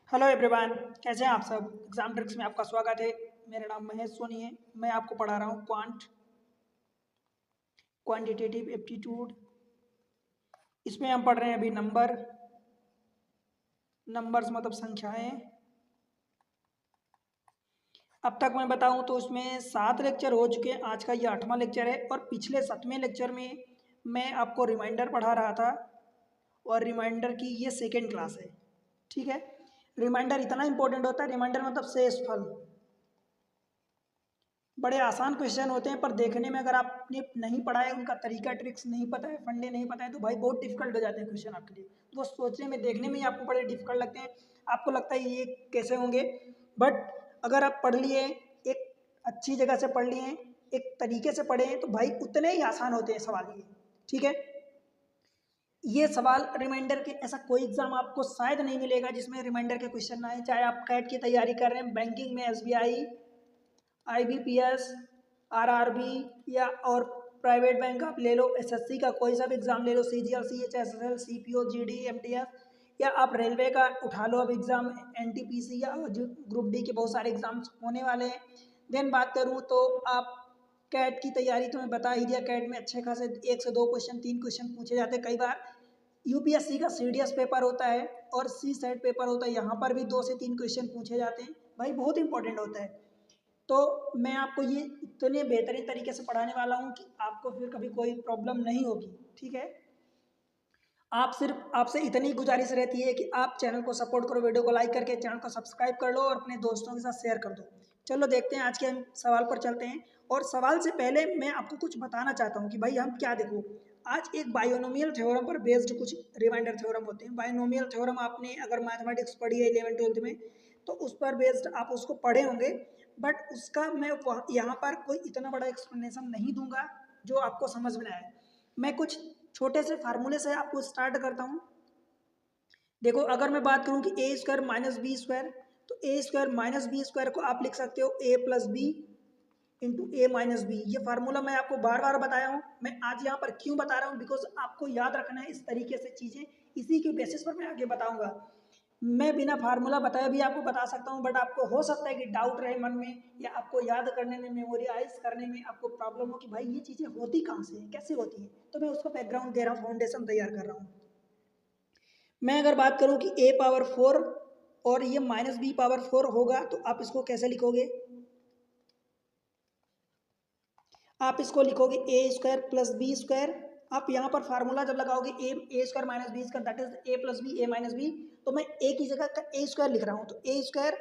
Hello everyone, कैसे हैं आप सब। एग्जाम ट्रिक्स में आपका स्वागत है। मेरा नाम महेश सोनी है। मैं आपको पढ़ा रहा हूँ क्वांटिटेटिव एप्टीट्यूड। इसमें हम पढ़ रहे हैं अभी नंबर्स मतलब संख्याएं। अब तक मैं बताऊं तो इसमें 7 लेक्चर हो चुके हैं। आज का ये 8वां लेक्चर है और पिछले 7वें लेक्चर में मैं आपको रिमाइंडर पढ़ा रहा था और रिमाइंडर की ये सेकेंड क्लास है। ठीक है, रिमाइंडर इतना इंपॉर्टेंट होता है। रिमाइंडर मतलब शेष फल। बड़े आसान क्वेश्चन होते हैं पर देखने में अगर आपने नहीं पढ़ा है, उनका तरीका ट्रिक्स नहीं पता है, फंडे नहीं पता है, तो भाई बहुत डिफिकल्ट हो जाते हैं क्वेश्चन आपके लिए। वो सोचने में देखने में ही आपको बड़े डिफिकल्ट लगते हैं। आपको लगता है ये कैसे होंगे, बट अगर आप पढ़ लिए, एक अच्छी जगह से पढ़ लिए, एक तरीके से पढ़े हैं, तो भाई उतने ही आसान होते हैं सवाल ये। ठीक है, ये सवाल रिमाइंडर के ऐसा कोई एग्जाम आपको शायद नहीं मिलेगा जिसमें रिमाइंडर के क्वेश्चन ना आए। चाहे आप कैट की तैयारी कर रहे हैं, बैंकिंग में एसबीआई, आईबीपीएस, आरआरबी या और प्राइवेट बैंक आप ले लो, एसएससी का कोई सा भी एग्जाम ले लो, CGL, CHSL, CPO, GD, MTS, या आप रेलवे का उठा लो अब एग्जाम, एनटीपीसी या जो ग्रुप डी के बहुत सारे एग्जाम्स होने वाले हैं। देन बात करूँ तो आप कैट की तैयारी तो मैं बता ही दिया। कैट में अच्छे खासे 1 से 2 क्वेश्चन, 3 क्वेश्चन पूछे जाते हैं कई बार। यूपीएससी का सीडीएस पेपर होता है और सी सेट पेपर होता है, यहाँ पर भी 2 से 3 क्वेश्चन पूछे जाते हैं। भाई बहुत इंपॉर्टेंट होता है। तो मैं आपको ये इतने बेहतरीन तरीके से पढ़ाने वाला हूँ कि आपको फिर कभी कोई प्रॉब्लम नहीं होगी। ठीक है, आप सिर्फ आपसे इतनी गुजारिश रहती है कि आप चैनल को सपोर्ट करो, वीडियो को लाइक करके चैनल को सब्सक्राइब कर लो और अपने दोस्तों के साथ शेयर कर दो। चलो देखते हैं, आज के हम सवाल पर चलते हैं। और सवाल से पहले मैं आपको कुछ बताना चाहता हूँ कि भाई हम क्या देखो, आज एक बायोनोमियल थ्योरम पर बेस्ड कुछ रिमाइंडर थ्योरम होते हैं। बायोनोमियल थ्योरम आपने अगर मैथमेटिक्स पढ़ी है 11th 12th में, तो उस पर बेस्ड आप उसको पढ़े होंगे। बट उसका मैं यहाँ पर कोई इतना बड़ा एक्सप्लेनेशन नहीं दूंगा जो आपको समझ में आए। मैं कुछ छोटे से फार्मूले से आपको स्टार्ट करता हूँ। देखो, अगर मैं बात करूँ कि ए स्क्वायर माइनस बी स्क्वायर, तो A square minus B square को आप लिख सकते हो ए plus B into A minus B. ये फार्मूला मैं आपको बार बार बताया हूँ। मैं आज यहाँ पर क्यों बता रहा हूँ, बिकॉज आपको याद रखना है इस तरीके से चीज़ें, इसी के बेसिस पर मैं आगे बताऊँगा। मैं बिना फार्मूला बताए भी आपको बता सकता हूँ, बट आपको हो सकता है कि डाउट रहे मन में, या आपको याद करने में, मेमोराइज करने में आपको प्रॉब्लम हो कि भाई ये चीज़ें होती कहाँ से हैं, कैसे होती हैं। तो मैं उसका बैकग्राउंड दे रहा हूँ, फाउंडेशन तैयार कर रहा हूँ। मैं अगर बात करूँ कि a पावर 4 और ये माइनस बी पावर 4 होगा, तो आप इसको कैसे लिखोगे। आप इसको लिखोगे A square plus B square. आप यहाँ पर फार्मूला जब लगाओगे A square minus B square, that is A plus B, A minus B, तो मैं ए की जगह का ए स्क्वायर लिख रहा हूँ, तो A square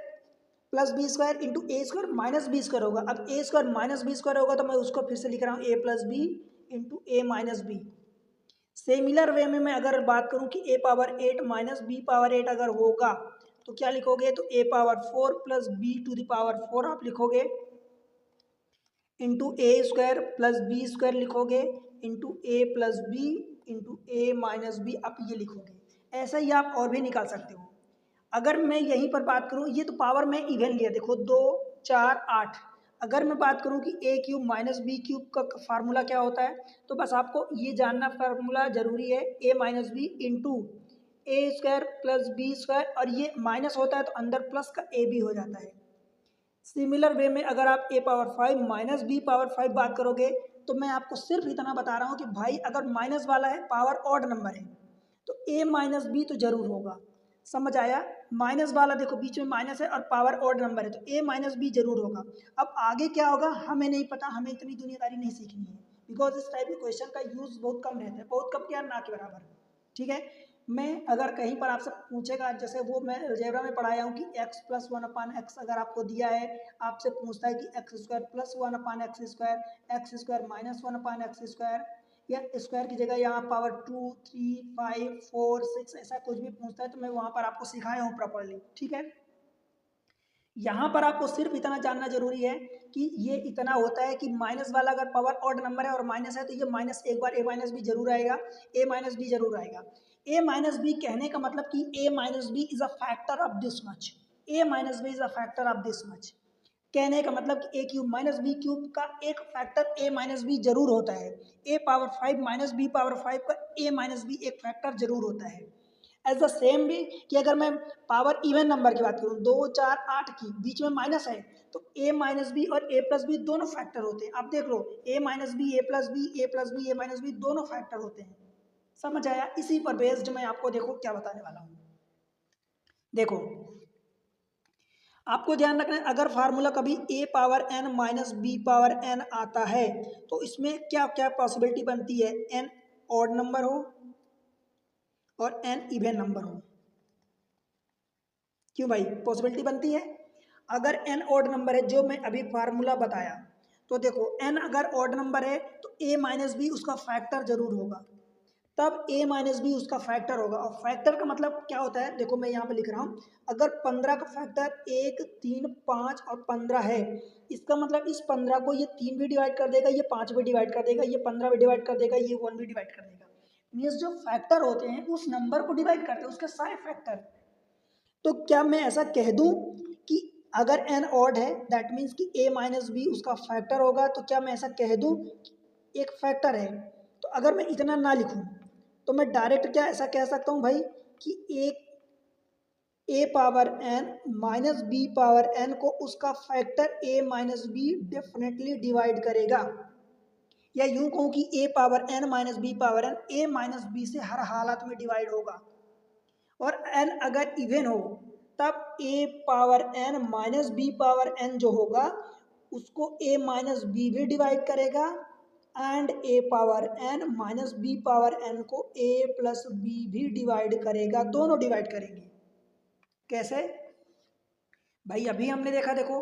plus B square into A square minus B square होगा। अब A square minus B square होगा, तो मैं उसको फिर से लिख रहा हूँ A plus B into A minus B. Similar way में मैं अगर बात करूं कि a power 8 minus B power 8 अगर होगा, तो क्या लिखोगे, तो a power 4 plus B to the power 4 आप लिखोगे, इंटू ए स्क्वायर प्लस बी स्क्वायर लिखोगे, into A plus B into A minus B आप ये लिखोगे। ऐसा ही आप और भी निकाल सकते हो। अगर मैं यहीं पर बात करूं, ये तो पावर में इवन लिया, देखो 2 4 8। अगर मैं बात करूं कि A cube minus B cube का फार्मूला क्या होता है, तो बस आपको ये जानना फार्मूला जरूरी है, ए माइनस बी इंटू ए स्क्वायर प्लस बी स्क्वायर, और ये माइनस होता है तो अंदर प्लस का ए भी हो जाता है। सिमिलर वे में अगर आप ए पावर 5 माइनस बी पावर 5 बात करोगे, तो मैं आपको सिर्फ इतना बता रहा हूँ कि भाई अगर माइनस वाला है, पावर ऑड नंबर है, तो ए माइनस बी तो जरूर होगा। समझ आया, माइनस वाला देखो बीच में माइनस है और पावर ऑड नंबर है, तो ए माइनस बी जरूर होगा। अब आगे क्या होगा हमें नहीं पता, हमें इतनी दुनियादारी नहीं सीखनी है, बिकॉज इस टाइप के क्वेश्चन का यूज बहुत कम रहता है, बहुत कम क्या, ना के बराबर। ठीक है, मैं अगर कहीं पर आपसे पूछेगा, जैसे वो मैं अलजेब्रा में पढ़ाया हूँ कि x प्लस 1/x अगर आपको दिया है, आपसे पूछता है कि x square plus 1/x square, x square minus 1/x square, या स्क्वायर की जगह यहाँ पावर 2 3 5 4 6 ऐसा कुछ भी पूछता है, तो मैं वहाँ पर आपको सिखाया हूँ प्रॉपरली। ठीक है, यहाँ पर आपको सिर्फ इतना जानना जरूरी है कि ये इतना होता है कि माइनस वाला अगर पावर ऑड नंबर है और माइनस है, तो ये माइनस एक बार ए माइनस बी जरूर आएगा, ए माइनस बी जरूर आएगा। ए माइनस बी कहने का मतलब कि A minus B is a factor of this much, A minus B is a factor of this much. कहने का मतलब कि A cube minus B cube का एक फैक्टर ए माइनस बी जरूर होता है। A power 5 minus B power 5 का ए माइनस बी एक फैक्टर जरूर होता है। एज द सेम भी कि अगर मैं पावर इवन नंबर की बात करूँ 2 4 8 की बीच में माइनस है तो a माइनस बी और a प्लस बी दोनों फैक्टर होते हैं। आप देख लो a minus b a plus B a plus B A minus b दोनों फैक्टर होते हैं। समझ आया? इसी पर बेस्ड मैं आपको देखो क्या बताने वाला हूँ। देखो आपको ध्यान रखना है, अगर फार्मूला कभी a power n minus B power n आता है तो इसमें क्या क्या पॉसिबिलिटी बनती है, n ऑड नंबर हो और n इवन नंबर हो। क्यों भाई पॉसिबिलिटी बनती है? अगर n ऑड नंबर है जो मैं अभी फार्मूला बताया, तो देखो n अगर ऑड नंबर है तो a माइनस बी उसका फैक्टर जरूर होगा, तब a माइनस बी उसका फैक्टर होगा। और फैक्टर का मतलब क्या होता है, देखो मैं यहाँ पे लिख रहा हूँ, अगर 15 का फैक्टर 1 3 5 और 15 है, इसका मतलब इस 15 को ये 3 भी डिवाइड कर देगा, ये 5 भी डिवाइड कर देगा, ये 15 भी डिवाइड कर देगा, ये 1 भी डिवाइड कर देगा। मीन्स जो फैक्टर होते हैं उस नंबर को डिवाइड करते हैं, उसके सारे फैक्टर। तो क्या मैं ऐसा कह दूं कि अगर n ऑड है दैट मीन्स कि a माइनस बी उसका फैक्टर होगा, तो क्या मैं ऐसा कह दूं एक फैक्टर है? तो अगर मैं इतना ना लिखूं तो मैं डायरेक्ट क्या ऐसा कह सकता हूं भाई कि एक a power n minus B power n को उसका factor a minus b definitely divide करेगा। या यूं कहूं कि a power n minus B power n a minus b से हर हालत में डिवाइड होगा। और n अगर इवन हो तब a power n minus B power n जो होगा उसको a माइनस बी भी डिवाइड करेगा and a power n minus B power n को a प्लस बी भी डिवाइड करेगा, दोनों डिवाइड करेंगे। कैसे भाई? अभी हमने देखा, देखो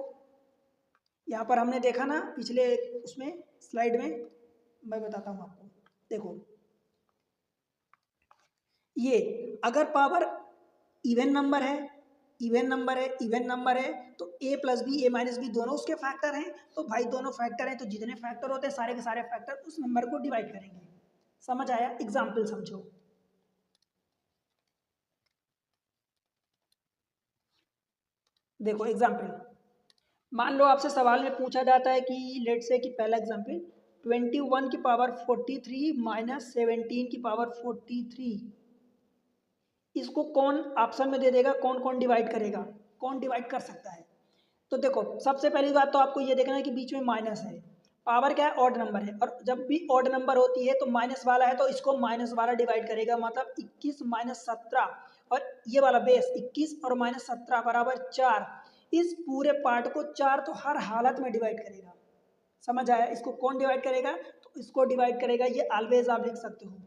यहाँ पर हमने देखा ना पिछले उसमें स्लाइड में, मैं बताता हूँ आपको। देखो ये अगर पावर इवन नंबर है, इवन नंबर है, इवन नंबर है तो a plus B A minus b दोनों उसके फैक्टर हैं। तो भाई दोनों फैक्टर हैं तो जितने फैक्टर होते हैं सारे के सारे फैक्टर उस नंबर को डिवाइड करेंगे। समझ आया? एग्जाम्पल समझो। देखो एग्जाम्पल, मान लो आपसे सवाल में पूछा जाता है कि लेट से कि पहला एग्जाम्पल 21 की पावर 43 माइनस 17 की पावर 43, इसको कौन ऑप्शन में दे देगा, कौन कौन डिवाइड करेगा, कौन डिवाइड कर सकता है? तो देखो सबसे पहली बात तो आपको ये देखना है कि बीच में माइनस है, पावर क्या है, ऑड नंबर है, और जब भी ऑड नंबर होती है तो माइनस वाला है तो इसको माइनस वाला डिवाइड करेगा, मतलब 21 माइनस 17 और ये वाला बेस 21 और माइनस 17 बराबर 4। इस पूरे पार्ट को 4 तो हर हालत में डिवाइड करेगा। समझ आया? इसको कौन डिवाइड करेगा? तो इसको डिवाइड करेगा, ये ऑलवेज आप लिख सकते हो,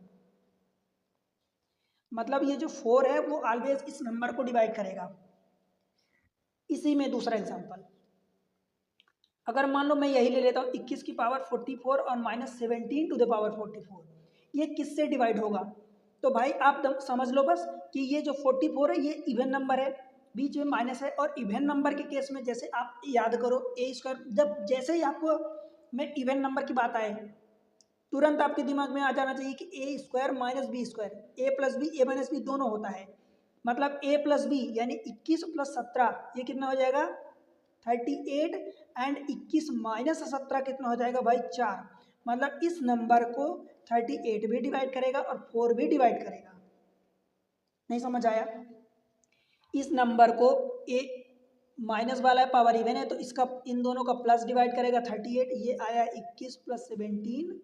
मतलब ये जो 4 है वो ऑलवेज इस नंबर को डिवाइड करेगा। इसी में दूसरा एग्जांपल, अगर मान लो मैं यही ले लेता हूँ 21 की पावर 44 और माइनस 17 टू द पावर 44, ये किससे डिवाइड होगा? तो भाई आप समझ लो बस कि ये जो 44 है ये इवन नंबर है, बीच में माइनस है, और इवन नंबर के केस में जैसे आप याद करो ए स्क्वायर, जब जैसे ही आपको मैं इवन नंबर की बात आए तुरंत आपके दिमाग में आ जाना चाहिए कि ए स्क्वायर माइनस बी स्क्वायर, ए प्लस बी ए माइनस बी दोनों होता है, मतलब ए प्लस बी यानी 21 प्लस 17 ये कितना हो जाएगा 38 एंड 21 माइनस 17 कितना हो जाएगा भाई 4। मतलब इस नंबर को 38 भी डिवाइड करेगा और 4 भी डिवाइड करेगा। नहीं समझ आया? इस नंबर को ए माइनस वाला है पावर इवन है तो इसका इन दोनों का प्लस डिवाइड करेगा 38, ये आया 21 प्लस 17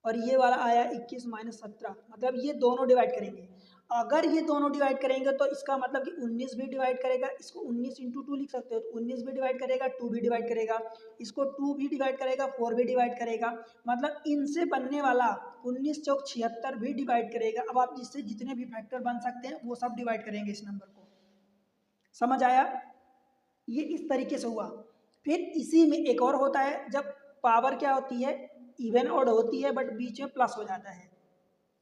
और ये वाला आया 21 माइनस 17, मतलब ये दोनों डिवाइड करेंगे। अगर ये दोनों डिवाइड करेंगे तो इसका मतलब कि 19 भी डिवाइड करेगा, इसको 19 इंटू 2 लिख सकते हो, तो 19 भी डिवाइड करेगा, 2 भी डिवाइड करेगा, इसको 2 भी डिवाइड करेगा, 4 भी डिवाइड करेगा, मतलब इनसे बनने वाला 19 चौक 76 भी डिवाइड करेगा। अब आप जिससे जितने भी फैक्टर बन सकते हैं वो सब डिवाइड करेंगे इस नंबर को। समझ आया? ये इस तरीके से हुआ। फिर इसी में एक और होता है जब पावर क्या होती है, इवन ऑड होती है बट बीच में प्लस हो जाता है।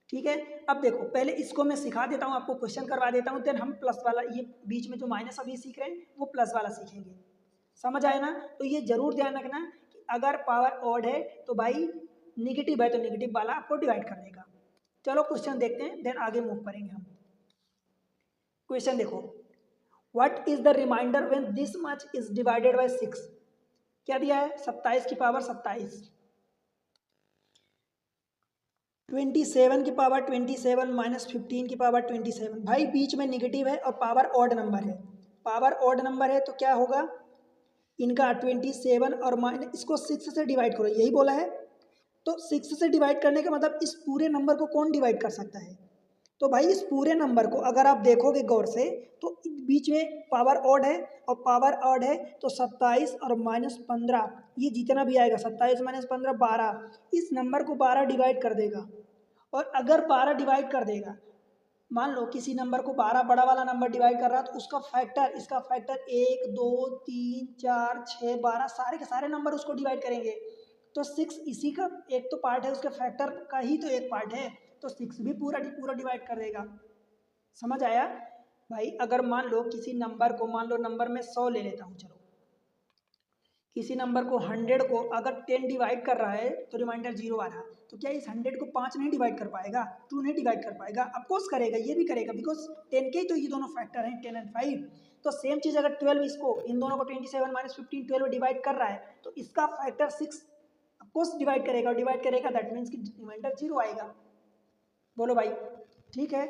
ठीक है, अब देखो पहले इसको मैं सिखा देता हूँ, आपको क्वेश्चन करवा देता हूँ, देन हम प्लस वाला ये बीच में जो माइनस अभी सीख रहे हैं वो प्लस वाला सीखेंगे। समझ आए ना? तो ये जरूर ध्यान रखना कि अगर पावर ऑड है तो भाई निगेटिव है तो निगेटिव वाला आपको डिवाइड कर देगा। चलो क्वेश्चन देखते हैं देन आगे मूव करेंगे हम। क्वेश्चन देखो, what is the remainder when this much is divided by 6? क्या दिया है 27 की पावर 27। 27 की पावर 27 माइनस 15 की पावर 27। भाई बीच में निगेटिव है और पावर ऑड नंबर है, पावर ऑड नंबर है तो क्या होगा इनका 27 और माइनस इसको 6 से डिवाइड करो, यही बोला है। तो 6 से डिवाइड करने का मतलब इस पूरे नंबर को कौन डिवाइड कर सकता है? तो भाई इस पूरे नंबर को अगर आप देखोगे गौर से तो बीच में पावर ऑड है और पावर ऑड है तो 27 और माइनस 15 ये जितना भी आएगा 27 माइनस 15 12, इस नंबर को 12 डिवाइड कर देगा। और अगर 12 डिवाइड कर देगा, मान लो किसी नंबर को 12 बड़ा वाला नंबर डिवाइड कर रहा है तो उसका फैक्टर इसका फैक्टर 1 2 3 4 6 12 सारे के सारे नंबर उसको डिवाइड करेंगे। तो 6 इसी का एक तो पार्ट है, उसके फैक्टर का ही तो एक पार्ट है, तो 6 भी पूरा पूरा डिवाइड कर देगा। समझ आया भाई? अगर मान लो किसी नंबर को, मान लो नंबर में 100 ले लेता हूँ, चलो किसी नंबर को 100 को अगर 10 डिवाइड कर रहा है तो रिमाइंडर 0 आ रहा, तो क्या इस 100 को 5 नहीं डिवाइड कर पाएगा, 2 नहीं डिवाइड कर पाएगा? ऑफकोर्स करेगा, ये भी करेगा, बिकॉज 10 के तो ये दोनों फैक्टर हैं 10 एंड 5। तो सेम चीज़ अगर 12 इसको इन दोनों को 27 माइनस 15 12 डिवाइड कर रहा है तो इसका फैक्टर 6 ऑफकोर्स डिवाइड करेगा, और डिवाइड करेगा दैट मीन्स कि रिमाइंडर 0 आएगा। बोलो भाई ठीक है?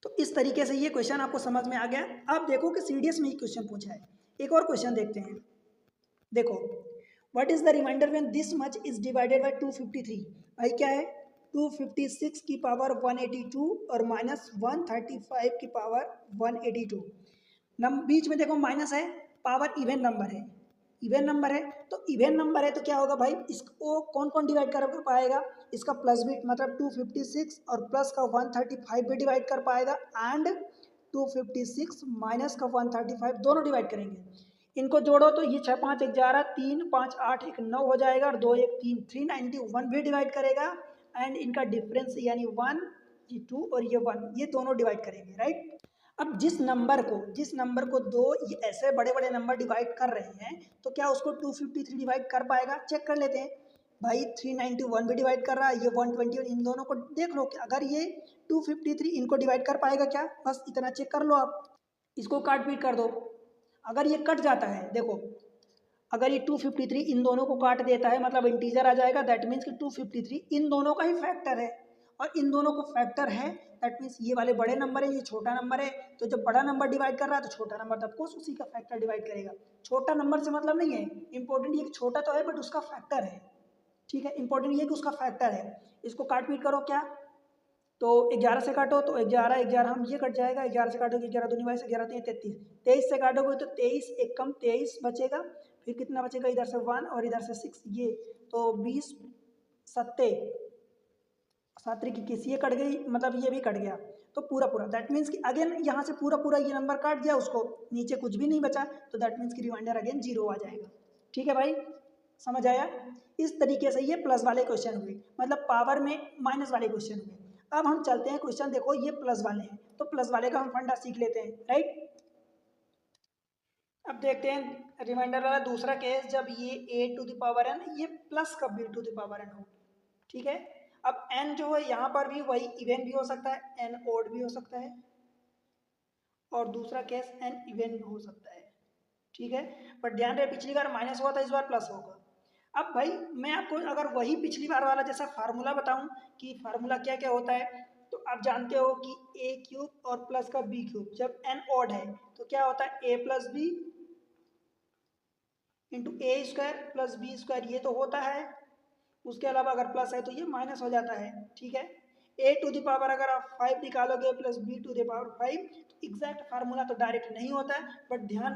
तो इस तरीके से ये क्वेश्चन आपको समझ में आ गया। आप देखो कि सीडीएस में ही क्वेश्चन पूछा है। एक और क्वेश्चन देखते हैं, देखो what is the remainder when this much is divided by 253। भाई क्या है 256 की पावर 182 और माइनस 135 की पावर 182। बीच में देखो माइनस है, पावर इवन नंबर है, इवन नंबर है तो इवन नंबर है तो क्या होगा भाई इसको कौन कौन डिवाइड कर पाएगा, इसका प्लस भी मतलब 256 और प्लस का 135 भी डिवाइड कर पाएगा, एंड 256 माइनस का 135 दोनों डिवाइड करेंगे। इनको जोड़ो तो ये 6 5 11 3 5 8 1 9 हो जाएगा, और 2 1 3 391 भी डिवाइड करेगा, एंड इनका डिफरेंस यानी 1 ये 2 और ये 1 ये दोनों डिवाइड करेंगे, राइट। अब जिस नंबर को दो ये ऐसे बड़े बड़े नंबर डिवाइड कर रहे हैं तो क्या उसको 253 डिवाइड कर पाएगा? चेक कर लेते हैं। भाई 391 भी डिवाइड कर रहा है, ये 121, इन दोनों को देख लो कि अगर ये 253 इनको डिवाइड कर पाएगा क्या, बस इतना चेक कर लो आप। इसको काट पीट कर दो, अगर ये कट जाता है, देखो अगर ये 253 इन दोनों को काट देता है मतलब इंटीजर आ जाएगा, दैट मीन्स कि 253 इन दोनों का ही फैक्टर है, और इन दोनों को फैक्टर है दैट मीन्स ये वाले बड़े नंबर है ये छोटा नंबर है, तो जब बड़ा नंबर डिवाइड कर रहा है तो छोटा नंबर तब कोर्स उसी का फैक्टर डिवाइड करेगा। छोटा नंबर से मतलब नहीं है, इंपॉर्टेंट ये कि छोटा तो है बट उसका फैक्टर है, ठीक है, इंपॉर्टेंट ये कि उसका फैक्टर है। इसको काट पीट करो क्या, तो 11 से काटो तो 11 11 हम ये कट जाएगा, 11 से काटोगे 11 दूनी 22 11 3 33, 23 से काटोगे तो 23 एक कम 23 बचेगा, फिर कितना बचेगा इधर से 1 और इधर से 6, ये तो 20 सत्ते 7 की किसी ये कट गई, मतलब ये भी कट गया, तो पूरा पूरा दैट मीन्स कि अगेन यहाँ से पूरा पूरा ये नंबर काट दिया उसको, नीचे कुछ भी नहीं बचा, तो दैट मीन्स कि रिमाइंडर अगेन 0 आ जाएगा। ठीक है भाई, समझ आया? इस तरीके से ये प्लस वाले क्वेश्चन हुए, मतलब पावर में माइनस वाले क्वेश्चन हुए। अब हम चलते हैं क्वेश्चन, देखो ये प्लस वाले हैं तो प्लस वाले का हम फंडा सीख लेते हैं, राइट। अब देखते हैं रिमाइंडर वाला दूसरा केस, जब ये a to the power n ये प्लस का b to the power n हो, ठीक है। अब n जो है यहाँ पर भी वही इवन भी हो सकता है, n ओड भी हो सकता है, और दूसरा केस n इवन भी हो सकता है, ठीक है। पर ध्यान रहे पिछली बार माइनस हुआ था, इस बार प्लस होगा। अब भाई मैं आपको अगर वही पिछली बार वाला जैसा फार्मूला बताऊं कि फार्मूला क्या क्या होता है, तो आप जानते हो कि a क्यूब और प्लस का b क्यूब, जब n ऑड है तो क्या होता है a plus B into A square plus B square, ये तो होता है। उसके अलावा अगर प्लस है तो ये माइनस हो जाता है, ठीक है। ए टू द पावर अगर आप 5 निकालोगे plus B to the power 5, तो एग्जैक्ट फार्मूला तो डायरेक्ट नहीं होता है, बट ध्यान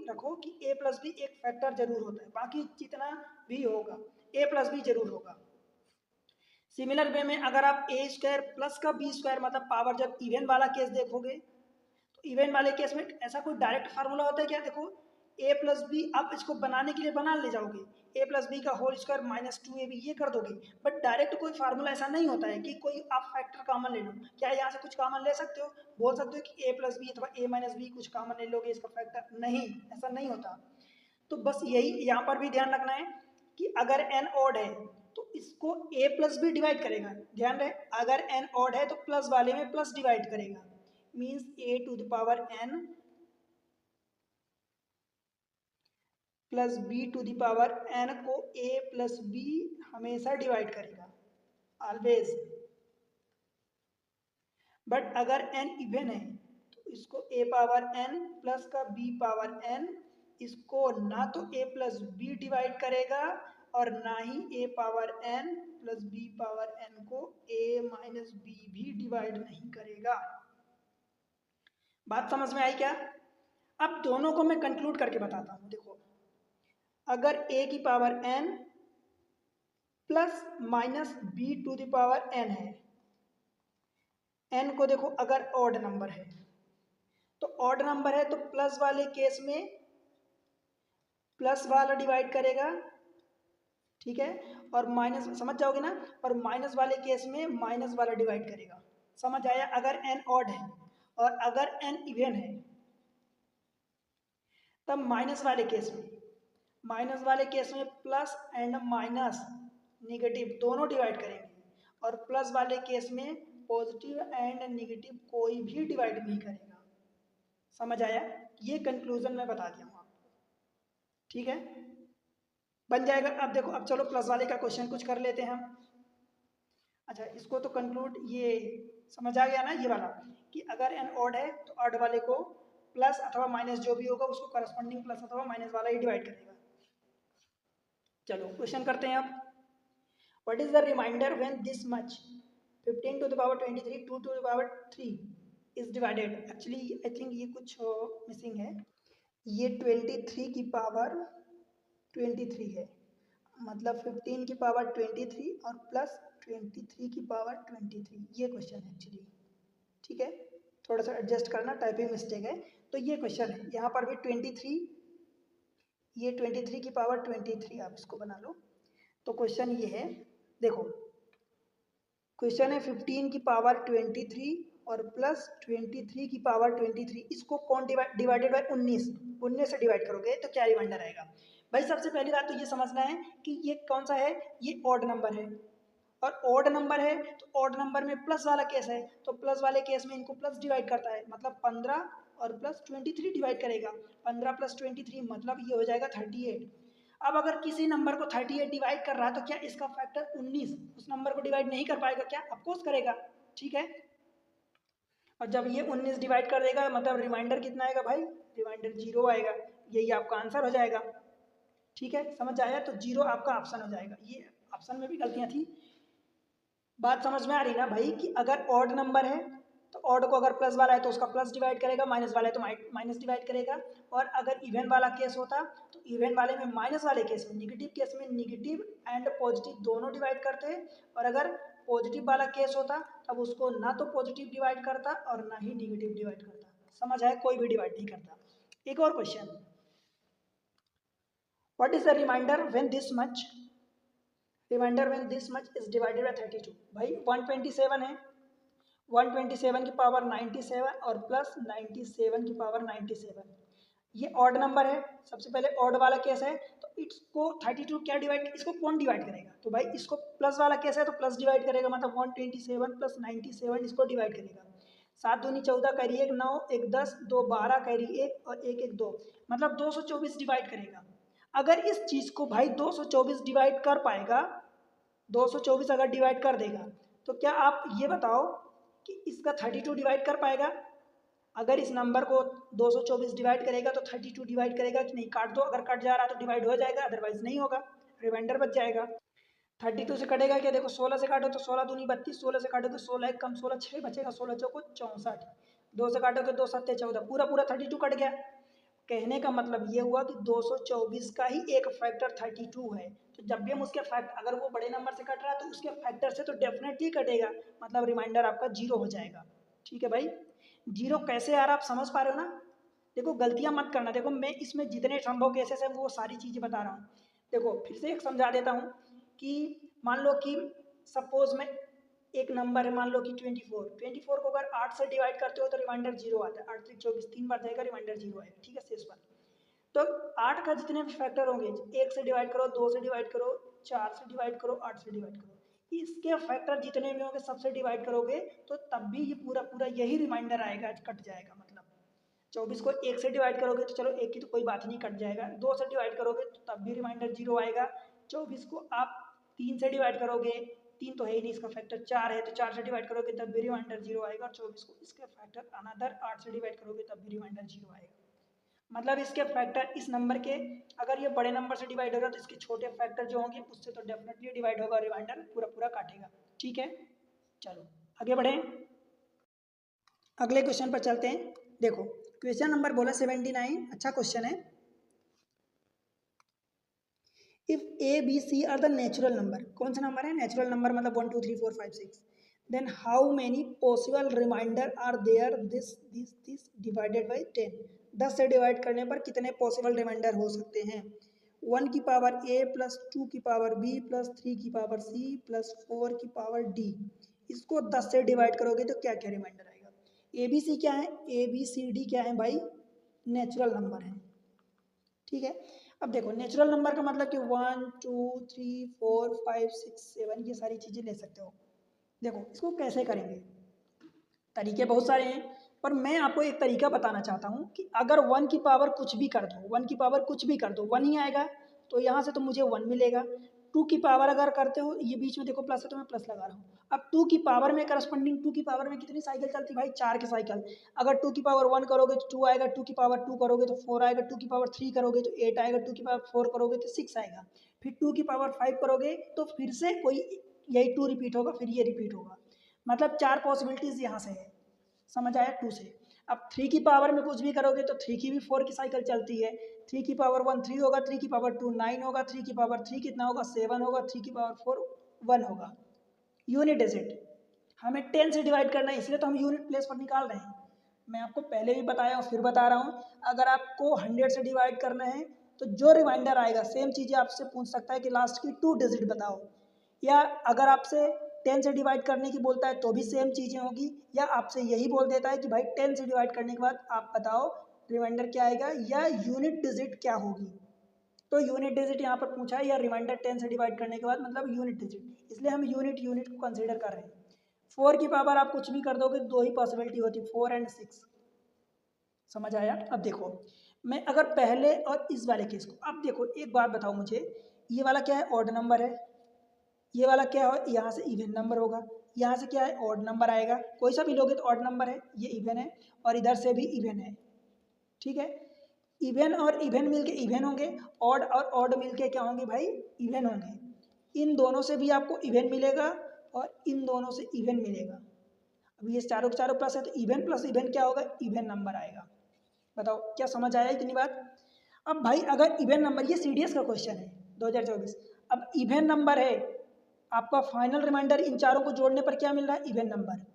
रखो कि ए प्लस बी एक फैक्टर जरूर होता है, बाकी जितना भी होगा ए प्लस बी जरूर होगा। सिमिलर वे में अगर आप ए स्क्वायर प्लस का बी स्क्वायर मतलब पावर जब इवन वाला केस देखोगे, तो इवन वाले केस में ऐसा कोई डायरेक्ट फार्मूला होता है क्या, देखो a प्लस बी आप इसको बनाने के लिए बना ले जाओगे, a प्लस बी का होल स्क्वायर माइनस 2ab ये कर दोगे, बट डायरेक्ट कोई फार्मूला ऐसा नहीं होता है कि कोई आप फैक्टर कॉमन ले लो। क्या यहाँ से कुछ कॉमन ले सकते हो, बोल सकते हो कि a प्लस बी अथवा a माइनस बी कुछ कॉमन ले लोगे इसका फैक्टर, नहीं, ऐसा नहीं होता। तो बस यही यहाँ पर भी ध्यान रखना है कि अगर n ऑड है तो इसको a प्लस बी डिवाइड करेगा, ध्यान रहे अगर n ऑड है तो प्लस वाले में प्लस डिवाइड करेगा, means a to the power n plus B to the power n को a प्लस बी हमेशा डिवाइड करेगा। ऑलवेज। बट अगर n इवन है तो इसको a पावर n प्लस का b पावर n, इसको ना तो a प्लस b डिवाइड करेगा और ना ही a power n plus b power n को a माइनस b भी डिवाइड नहीं करेगा। बात समझ में आई क्या? अब दोनों को मैं कंक्लूड करके बताता हूं। देखो, अगर a की power n plus minus b to the power n है, n को देखो अगर ऑड नंबर है तो ऑड नंबर है तो प्लस वाले केस में प्लस वाला डिवाइड करेगा, ठीक है, और माइनस, समझ जाओगे ना, और माइनस वाले केस में माइनस वाला डिवाइड करेगा। समझ आया? अगर n ऑड है और अगर n इवन है तब माइनस वाले केस में प्लस एंड माइनस निगेटिव दोनों डिवाइड करेंगे और प्लस वाले केस में पॉजिटिव एंड निगेटिव कोई भी डिवाइड नहीं करेगा। समझ आया? ये कंक्लूजन मैं बता दिया हूं आपको, ठीक है, बन जाएगा। अब देखो, अब चलो प्लस वाले का क्वेश्चन कुछ कर लेते हैं हम। अच्छा, इसको तो कंक्लूड, ये समझ आ गया ना, ये वाला कि अगर n ऑड है तो ऑड वाले को प्लस अथवा माइनस जो भी होगा उसको करस्पॉन्डिंग प्लस अथवा माइनस वाला ही डिवाइड करेगा। चलो क्वेश्चन करते हैं अब। What is the remainder when this much 15 to the power 23 2 to the power 3 is divided? Actually I think ये कुछ मिसिंग है। ये 23 की पावर 23 है, मतलब 15 की पावर 23 और प्लस 23 की पावर 23, ये क्वेश्चन है एक्चुअली, ठीक है, थोड़ा सा एडजस्ट करना, टाइपिंग मिस्टेक है। तो ये क्वेश्चन है, यहाँ पर भी 23, ये 23 की पावर 23 आप इसको बना लो। तो क्वेश्चन ये है, देखो क्वेश्चन है 15 की पावर 23 और प्लस 23 की पावर 23, इसको कौन डिवाइडेड बाय 19 से डिवाइड करोगे तो क्या रिमाइंडर आएगा? भाई सबसे पहली बात तो ये समझना है कि ये कौन सा है, ये ऑड नंबर है, और ऑड नंबर है तो ऑड नंबर में प्लस वाला केस है, तो प्लस वाले केस में इनको प्लस डिवाइड करता है, मतलब 15 और प्लस 23 डिवाइड करेगा। 15 प्लस 23 मतलब ये हो जाएगा 38। अब अगर किसी नंबर को 38 डिवाइड कर रहा है तो क्या इसका फैक्टर 19 उस नंबर को डिवाइड नहीं कर पाएगा क्या? ऑफकोर्स करेगा, ठीक है। और जब ये 19 डिवाइड कर देगा मतलब रिमाइंडर कितना आएगा भाई? रिमाइंडर 0 आएगा, यही आपका आंसर हो जाएगा, ठीक है। समझ आया? तो 0 आपका ऑप्शन हो जाएगा। ये ऑप्शन में भी गलतियां थी। बात समझ में आ रही ना भाई कि अगर ऑड नंबर है तो ऑड को अगर प्लस वाला है तो उसका प्लस डिवाइड करेगा, माइनस वाला है तो माइनस डिवाइड करेगा, और अगर इवन वाला केस होता तो इवन वाले में माइनस वाले केस में, निगेटिव केस में निगेटिव एंड पॉजिटिव दोनों डिवाइड करते, और अगर पॉजिटिव वाला केस होता तब उसको ना तो पॉजिटिव डिवाइड करता और ना ही निगेटिव डिवाइड करता। समझ आया? कोई भी डिवाइड नहीं करता। एक और question, what is the remainder when this much, remainder when this much is divided by 32? भाई 127 है, 127 की पावर 97 और प्लस 97 की पावर 97, ये ऑड नंबर है। सबसे पहले ऑड वाला केस है तो इसको 32 क्या डिवाइड, इसको कौन डिवाइड करेगा? तो भाई इसको प्लस वाला केस है तो प्लस डिवाइड करेगा, मतलब 127 प्लस 97 इसको डिवाइड करेगा। 7 दूनी 14 कैरी 1 9 1 10 2 12 कैरी 1 और 1 1 2, मतलब 224 डिवाइड करेगा। अगर इस चीज को भाई 224 डिवाइड कर पाएगा, 224 अगर डिवाइड कर देगा तो क्या आप ये बताओ कि इसका 32 डिवाइड कर पाएगा? अगर इस नंबर को 224 डिवाइड करेगा तो 32 डिवाइड करेगा कि नहीं? काट दो, अगर कट जा रहा है तो डिवाइड हो जाएगा, अदरवाइज नहीं होगा, रिमाइंडर बच जाएगा। 32 से कटेगा क्या? देखो 16 से काटो तो 16 दूनी 32, 16 से काटो तो 16 एक कम 16 6 बचेगा, 16 चौको 64, 2 से काटो तो 2 सत्ते 14, पूरा पूरा 32 कट गया। कहने का मतलब ये हुआ कि 224 का ही एक फैक्टर 32 है, तो जब भी हम उसके फैक्ट, अगर वो बड़े नंबर से कट रहा है तो उसके फैक्टर से तो डेफिनेटली कटेगा, मतलब रिमाइंडर आपका 0 हो जाएगा, ठीक है भाई। 0 कैसे आ रहा, आप समझ पा रहे हो ना? देखो गलतियां मत करना, देखो मैं इसमें जितने संभव केसेस है वो सारी चीज़ें बता रहा हूँ। देखो फिर से एक समझा देता हूँ कि मान लो कि सपोज में एक नंबर है, मान लो कि 24 को अगर 8 से डिवाइड करते हो तो रिमाइंडर 0 आता है, 8 से 24 3 बार जाएगा, रिमाइंडर 0 आएगा, ठीक है, शेष पर। तो 8 का जितने भी फैक्टर होंगे, 1 से डिवाइड करो, 2 से डिवाइड करो, 4 से डिवाइड करो, 8 से डिवाइड करो, इसके फैक्टर जितने भी होंगे सबसे डिवाइड करोगे तो तब भी ये पूरा पूरा यही रिमाइंडर आएगा, कट जाएगा। मतलब 24 को 1 से डिवाइड करोगे तो चलो 1 की तो कोई बात नहीं, कट जाएगा, 2 से डिवाइड करोगे तो तब भी रिमाइंडर 0 आएगा, 24 को आप 3 से डिवाइड करोगे, 3 तो है ही नहीं, इसका फैक्टर 4 है, तो 4 से डिवाइड करोगे तब भी रिमाइंडर 0 आएगा, और 24 को इसके फैक्टर अनदर 8 से डिवाइड करोगे तब भी रिमाइंडर 0 आएगा। मतलब इसके फैक्टर इस नंबर के, अगर ये बड़े नंबर से डिवाइड होगा तो इसके छोटे फैक्टर जो होंगे उससे तो डेफिनेटली डिवाइड होगा, रिमाइंडर पूरा पूरा काटेगा। ठीक है, चलो आगे बढ़ें, अगले क्वेश्चन पर चलते हैं। देखो क्वेश्चन नंबर बोला 79, अच्छा क्वेश्चन है। If a b c are the natural number, कौन सा नंबर है? नेचुरल नंबर, मतलब 1 2 3 4 5 6, then how many possible remainder are there this divided by 10, 10 से डिवाइड करने पर कितने पॉसिबल रिमाइंडर हो सकते हैं? 1 की पावर ए प्लस 2 की पावर बी प्लस 3 की पावर सी प्लस 4 की पावर डी, इसको 10 से डिवाइड करोगे तो क्या क्या रिमाइंडर आएगा? ए बी सी क्या है? ए बी सी डी क्या है भाई? नेचुरल नंबर है। ठीक है, अब देखो नेचुरल नंबर का मतलब कि 1 2 3 4 5 6 7 ये सारी चीज़ें ले सकते हो। देखो इसको कैसे करेंगे, तरीके बहुत सारे हैं, पर मैं आपको एक तरीका बताना चाहता हूँ कि अगर 1 की पावर कुछ भी कर दो, 1 की पावर कुछ भी कर दो 1 ही आएगा, तो यहाँ से तो मुझे 1 मिलेगा। 2 की पावर अगर करते हो, ये बीच में देखो प्लस है तो मैं प्लस लगा रहा हूँ। अब 2 की पावर में करस्पॉन्डिंग 2 की पावर में कितनी साइकिल चलती भाई? 4 की साइकिल। अगर 2 की पावर 1 करोगे तो 2 आएगा, 2 की पावर 2 करोगे तो 4 आएगा, 2 की पावर 3 करोगे तो 8 आएगा, 2 की पावर 4 करोगे तो 6 आएगा, फिर 2 की पावर 5 करोगे तो फिर से कोई यही 2 रिपीट होगा, फिर ये रिपीट होगा। मतलब 4 पॉसिबिलिटीज यहाँ से है, समझ आया? 2 से। अब 3 की पावर में कुछ भी करोगे तो 3 की भी 4 की साइकिल चलती है। 3 की पावर 1 3 होगा, 3 की पावर 2 9 होगा, 3 की पावर 3 कितना होगा? 7 होगा, 3 की पावर 4 1 होगा। यूनिट डिजिट हमें 10 से डिवाइड करना है, इसलिए तो हम यूनिट प्लेस पर निकाल रहे हैं। मैं आपको पहले भी बताया और फिर बता रहा हूँ, अगर आपको 100 से डिवाइड करना है तो जो रिमाइंडर आएगा सेम चीज़ें आपसे पूछ सकता है कि लास्ट की 2 डिजिट बताओ, या अगर आपसे 10 से डिवाइड करने की बोलता है तो भी सेम चीज़ें होगी, या आपसे यही बोल देता है कि भाई 10 से डिवाइड करने के बाद आप बताओ रिमाइंडर क्या आएगा या यूनिट डिजिट क्या होगी। तो यूनिट डिजिट यहाँ पर पूछा है, या रिमाइंडर 10 से डिवाइड करने के बाद मतलब यूनिट डिजिट, इसलिए हम यूनिट को कंसिडर कर रहे हैं। 4 की पावर आप कुछ भी कर दोगे, 2 ही पॉसिबिलिटी होती, 4 एंड 6। समझ आया? अब देखो मैं अगर पहले और इस वाले केस को, अब देखो एक बात बताओ मुझे, ये वाला क्या है? ऑड नंबर है, ये वाला क्या है? यहाँ से इवन नंबर होगा, यहाँ से क्या है? ऑड नंबर आएगा। कोई सा भी लोगे तो ऑड नंबर है, ये इवन है, और इधर से भी इवन है। ठीक है, इवन और इवन मिलके इवन होंगे, ऑड और ऑड मिलके क्या होंगे भाई? इवन होंगे। इन दोनों से भी आपको इवन मिलेगा और इन दोनों से इवन मिलेगा। अब ये चारों के चारों प्लस है तो इवन प्लस इवन क्या होगा? इवन नंबर आएगा। बताओ क्या समझ आया इतनी बात? अब भाई अगर इवन नंबर, ये सीडीएस का क्वेश्चन है 2024, अब इवन नंबर है, आपका फाइनल रिमाइंडर इन चारों को जोड़ने पर क्या मिल रहा है? Even number.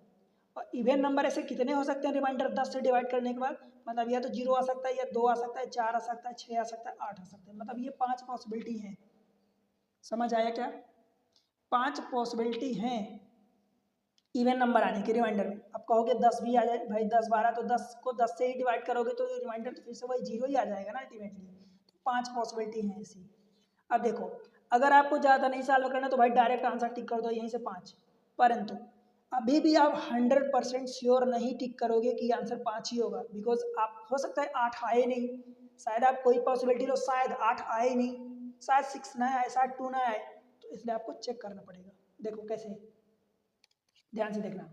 और इवन नंबर ऐसे कितने हो सकते हैं रिमाइंडर 10 से डिवाइड करने के बाद? मतलब या तो 0 आ सकता है, या 2 आ सकता है, 4 आ सकता है, 6 आ सकता है, 8 आ सकता है, मतलब ये 5 पॉसिबिलिटी हैं। समझ आया क्या? 5 पॉसिबिलिटी हैं इवन नंबर आने के रिमाइंडर में। अब कहोगे 10 भी आ जाए भाई, 10 12, तो 10 को 10 से ही डिवाइड करोगे तो रिमाइंडर तो फिर से वही 0 ही आ जाएगा ना अल्टीमेटली। तो 5 पॉसिबिलिटी हैं ऐसी। अब देखो अगर आपको ज़्यादा नहीं सॉल्व करना तो भाई डायरेक्ट आंसर टिक कर दो यहीं से 5, परंतु अभी भी आप 100% श्योर नहीं टिक करोगे कि आंसर 5 ही होगा, बिकॉज आप हो सकता है 8 आए नहीं, शायद आप कोई पॉसिबिलिटी लो शायद 8 आए नहीं, शायद 6 ना आए, शायद 2 ना आए, तो इसलिए आपको चेक करना पड़ेगा। देखो कैसे, ध्यान से देखना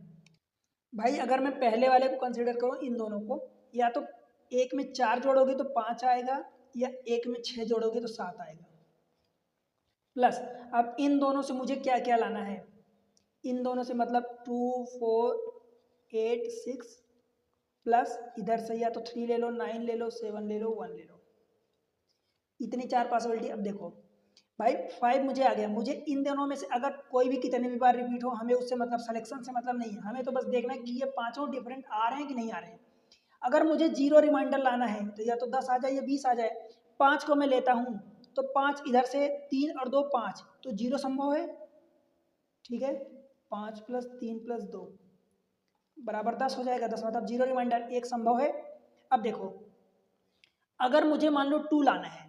भाई। अगर मैं पहले वाले को कंसिडर करूँ, इन दोनों को, या तो एक में 4 जोड़ोगे तो 5 आएगा, या एक में 6 जोड़ोगे तो 7 आएगा। प्लस अब इन दोनों से मुझे क्या क्या लाना है? इन दोनों से मतलब 2 4 8 6, प्लस इधर से या तो 3 ले लो, 9 ले लो, 7 ले लो, 1 ले लो, इतनी 4 पॉसिबिलिटी। अब देखो भाई 5 मुझे आ गया, मुझे इन दोनों में से अगर कोई भी कितने भी बार रिपीट हो, हमें उससे मतलब सिलेक्शन से मतलब नहीं है, हमें तो बस देखना है कि ये पांचों डिफरेंट आ रहे हैं कि नहीं आ रहे हैं। अगर मुझे 0 रिमाइंडर लाना है तो या तो 10 आ जाए या 20 आ जाए। 5 को मैं लेता हूँ तो 5 इधर से, 3 और 2 5, तो 0 संभव है। ठीक है, 5 प्लस 3 प्लस 2 बराबर 10 हो जाएगा, 10 मतलब 0 रिमाइंडर, एक संभव है। अब देखो अगर मुझे मान लो 2 लाना है,